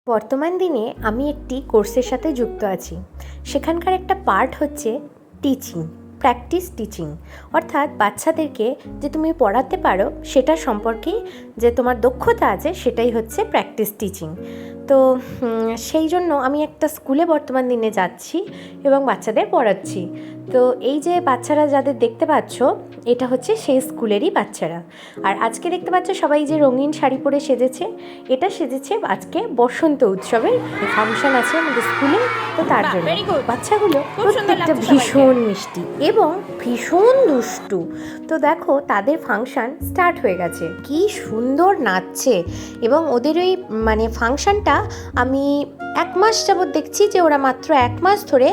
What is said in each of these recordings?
বর্তমান দিনে আমি একটি কোর্সের সাথে যুক্ত আছি। সেখানকার একটা পার্ট হচ্ছে টিচিং, প্র্যাকটিস টিচিং। অর্থাৎ বাচ্চাদেরকে যে তুমি পড়াতে পারো সেটা সম্পর্কে যে তোমার দক্ষতা আছে সেটাই হচ্ছে প্র্যাকটিস টিচিং। তো সেই জন্য আমি একটা স্কুলে বর্তমান দিনে যাচ্ছি এবং বাচ্চাদের পড়াচ্ছি। তো এই যে বাচ্চারা যাদের দেখতে পাচ্ছ, এটা হচ্ছে সেই স্কুলেরই বাচ্চারা। আর আজকে দেখতে পাচ্ছ সবাই যে রঙিন শাড়ি পরে সেজেছে, এটা সেজেছে আজকে বসন্ত উৎসবের ফাংশন আছে আমাদের স্কুলে। তো তার জন্য বাচ্চাগুলো প্রত্যেকটা ভীষণ মিষ্টি এবং ভীষণ দুষ্টু। তো দেখো তাদের ফাংশন স্টার্ট হয়ে গেছে, কি সুন্দর নাচছে। এবং ওদের ওই ফাংশনটা আমি 1 মাস যাবৎ দেখছি যে ওরা মাত্র 1 মাস ধরে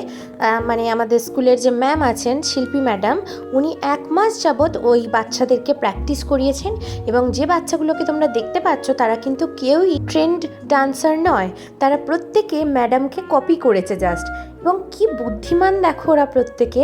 আমাদের স্কুলের যে ম্যাম আছেন শিল্পী ম্যাডাম, উনি 1 মাস যাবৎ ওই বাচ্চাদেরকে প্র্যাকটিস করিয়েছেন। এবং যে বাচ্চাগুলোকে তোমরা দেখতে পাচ্ছ তারা কিন্তু কেউই ট্রেন্ড ডান্সার নয়, তারা প্রত্যেকে ম্যাডামকে কপি করেছে জাস্ট। এবং কি বুদ্ধিমান দেখো ওরা প্রত্যেকে,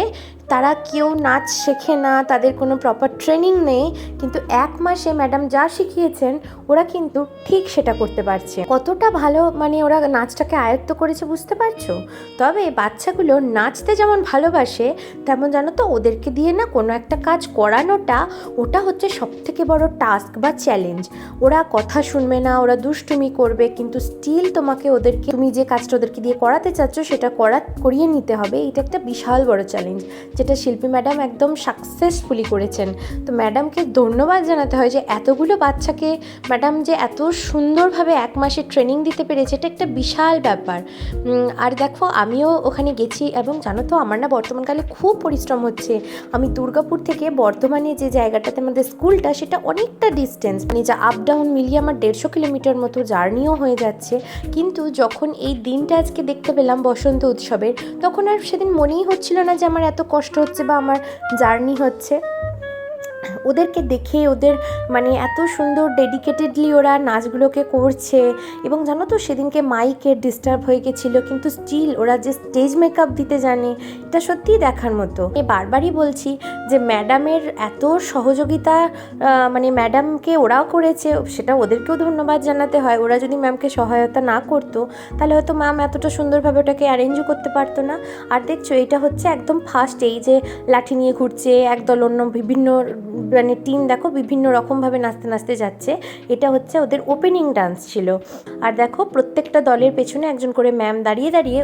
তারা কেউ নাচ শেখে না, তাদের কোনো প্রপার ট্রেনিং নেই, কিন্তু 1 মাসে ম্যাডাম যা শিখিয়েছেন ওরা কিন্তু ঠিক সেটা করতে পারছে। কতটা ভালো ওরা নাচটাকে আয়ত্ত করেছে বুঝতে পারছো। তবে বাচ্চাগুলো নাচতে যেমন ভালোবাসে, তেমন জানো তো ওদেরকে দিয়ে না কোনো একটা কাজ করানোটা, ওটা হচ্ছে সবথেকে বড় টাস্ক বা চ্যালেঞ্জ। ওরা কথা শুনবে না, ওরা দুষ্টুমি করবে, কিন্তু স্টিল তোমাকে তুমি যে কাজটা ওদেরকে দিয়ে করাতে চাচ্ছ সেটা করিয়ে নিতে হবে। এটা একটা বিশাল বড় চ্যালেঞ্জ, যেটা শিল্পী ম্যাডাম একদম সাকসেসফুলি করেছেন। তো ম্যাডামকে ধন্যবাদ জানাতে হয় যে এতগুলো বাচ্চাকে ম্যাডাম যে এত সুন্দরভাবে 1 মাসে ট্রেনিং দিতে পেরেছে, এটা একটা বিশাল ব্যাপার। আর দেখো আমিও ওখানে গেছি এবং জানো তো আমার না বর্তমানকালে খুব পরিশ্রম হচ্ছে। আমি দুর্গাপুর থেকে বর্ধমানে যে জায়গাটাতে আমাদের স্কুলটা, সেটা অনেকটা ডিস্টেন্স, যা আপ ডাউন মিলিয়ে আমার 150 কিলোমিটার মতো জার্নিও হয়ে যাচ্ছে। কিন্তু যখন এই দিনটা আজকে দেখতে পেলাম বসন্ত উৎসবের, তখন আর সেদিন মনেই হচ্ছিল না যে আমার এত কষ্ট হচ্ছে বা আমার জার্নি হচ্ছে। ওদেরকে দেখে ওদের এত সুন্দর ডেডিকেটেডলি ওরা নাচগুলোকে করছে। এবং জানো তো সেদিনকে মাইকের ডিস্টার্ব হয়ে গেছিলো, কিন্তু স্টিল ওরা যে স্টেজ মেকআপ দিতে জানে, এটা সত্যিই দেখার মতো। বারবারই বলছি যে ম্যাডামের এত সহযোগিতা, ম্যাডামকে ওরাও করেছে, সেটা ওদেরকেও ধন্যবাদ জানাতে হয়। ওরা যদি ম্যামকে সহায়তা না করতো তাহলে হয়তো ম্যাম এতটা সুন্দরভাবে ওটাকে অ্যারেঞ্জও করতে পারতো না। আর দেখছো এটা হচ্ছে একদম ফার্স্ট, এই যে লাঠি নিয়ে ঘুরছে একদল, অন্য বিভিন্ন টিম দেখো বিভিন্ন রকমভাবে নাচতে নাচতে যাচ্ছে। এটা হচ্ছে ওদের ওপেনিং ডান্স ছিল। আর দেখো প্রত্যেকটা দলের পেছনে একজন করে ম্যাম দাঁড়িয়ে দাঁড়িয়ে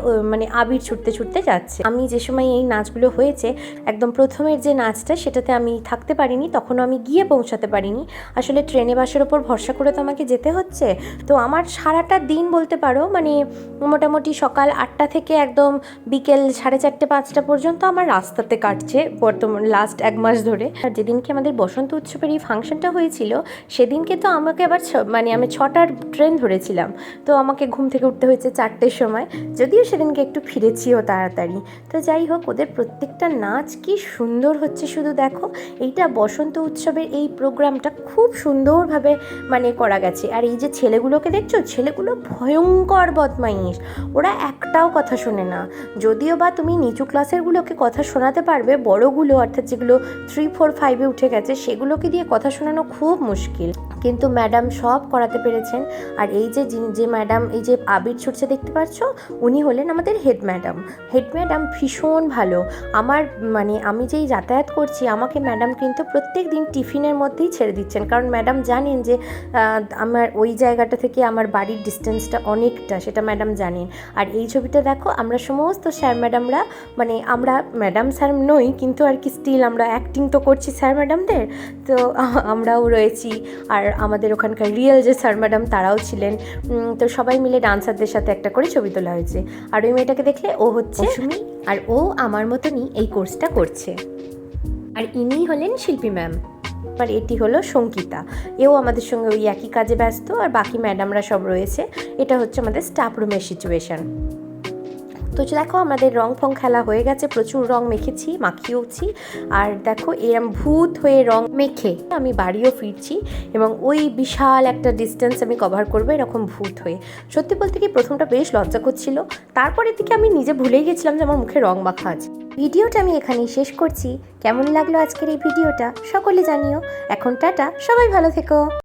আবির ছুটতে ছুটতে যাচ্ছে। আমি যে সময় এই নাচগুলো হয়েছে, একদম প্রথমের যে নাচটা সেটাতে আমি থাকতে পারিনি, তখনও আমি গিয়ে পৌঁছাতে পারিনি। আসলে ট্রেনে বাসের ওপর ভরসা করে তো আমাকে যেতে হচ্ছে। তো আমার সারাটা দিন বলতে পারো মোটামুটি সকাল 8টা থেকে একদম বিকেল 4:30-5টা পর্যন্ত আমার রাস্তাতে কাটছে বর্তমান লাস্ট 1 মাস ধরে। আর যেদিনকে আমাদের বসন্ত উৎসবের এই ফাংশনটা হয়েছিল, সেদিনকে তো আমাকে আবার আমি 6টার ট্রেন ধরেছিলাম। তো আমাকে ঘুম থেকে উঠতে হয়েছে 4টের সময়, যদিও সেদিনকে একটু ফিরেছিও তাড়াতাড়ি। তো যাই হোক, ওদের প্রত্যেকটা নাচ কি সুন্দর হচ্ছে শুধু দেখো। এইটা বসন্ত উৎসবের এই প্রোগ্রামটা খুব সুন্দরভাবে করা গেছে। আর এই যে ছেলেগুলোকে দেখছো, ছেলেগুলো ভয়ঙ্কর বদমাইশ, ওরা একটাও কথা শোনে না। যদিও বা তুমি নিচু ক্লাসেরগুলোকে কথা শোনাতে পারবে, বড়গুলো অর্থাৎ যেগুলো 3, 4, 5-এ উঠে গেছে সেগুলোকে দিয়ে কথা শোনানো খুব মুশকিল, কিন্তু ম্যাডাম সব করাতে পেরেছেন। আর এই যে ম্যাডাম এই যে আবির ছুটছে দেখতে পাচ্ছ, উনি হলেন আমাদের হেড ম্যাডাম। হেড ম্যাডাম ভীষণ ভালো। আমার আমি যেই যাতায়াত করছি, আমাকে ম্যাডাম কিন্তু প্রত্যেক দিন টিফিনের মধ্যেই ছেড়ে দিচ্ছেন, কারণ ম্যাডাম জানেন যে আমার ওই জায়গাটা থেকে আমার বাড়ির ডিস্টেন্সটা অনেকটা, সেটা ম্যাডাম জানেন। আর এই ছবিটা দেখো, আমরা সমস্ত স্যার ম্যাডামরা, আমরা ম্যাডাম স্যার নই কিন্তু আর কি স্টিল আমরা অ্যাক্টিং তো করছি স্যার ম্যাডামদের, তো আমরাও রয়েছি। আর আমাদের ওখানকার রিয়েল যে স্যার ম্যাডাম তারাও ছিলেন। তো সবাই মিলে ডান্সারদের সাথে একটা করে ছবি তোলা হয়েছে। আর ওই মেয়েটাকে দেখলে, ও হচ্ছে সুমি, আর ও আমার মতনই এই কোর্সটা করছে। আর ইনি হলেন শিল্পী ম্যাম। আর এটি হলো সঙ্গীতা, এও আমাদের সঙ্গে ওই একই কাজে ব্যস্ত। আর বাকি ম্যাডামরা সব রয়েছে। এটা হচ্ছে আমাদের স্টাফ রুমের সিচুয়েশান। তো দেখো আমাদের রং ফং খেলা হয়ে গেছে, প্রচুর রং মাখিয়েওছি। আর দেখো এরম ভূত হয়ে রং মেখে আমি বাড়িও ফিরছি, এবং ওই বিশাল একটা ডিস্টেন্স আমি কভার করবো এরকম ভূত হয়ে। সত্যি বলতে কি প্রথমটা বেশ লজ্জা করছিল, তারপরের দিকে আমি নিজে ভুলেই গেছিলাম যে আমার মুখে রং মাখা আছে। ভিডিওটা আমি এখানেই শেষ করছি। কেমন লাগলো আজকের এই ভিডিওটা সকলে জানিও। এখন টাটা, সবাই ভালো থেকো।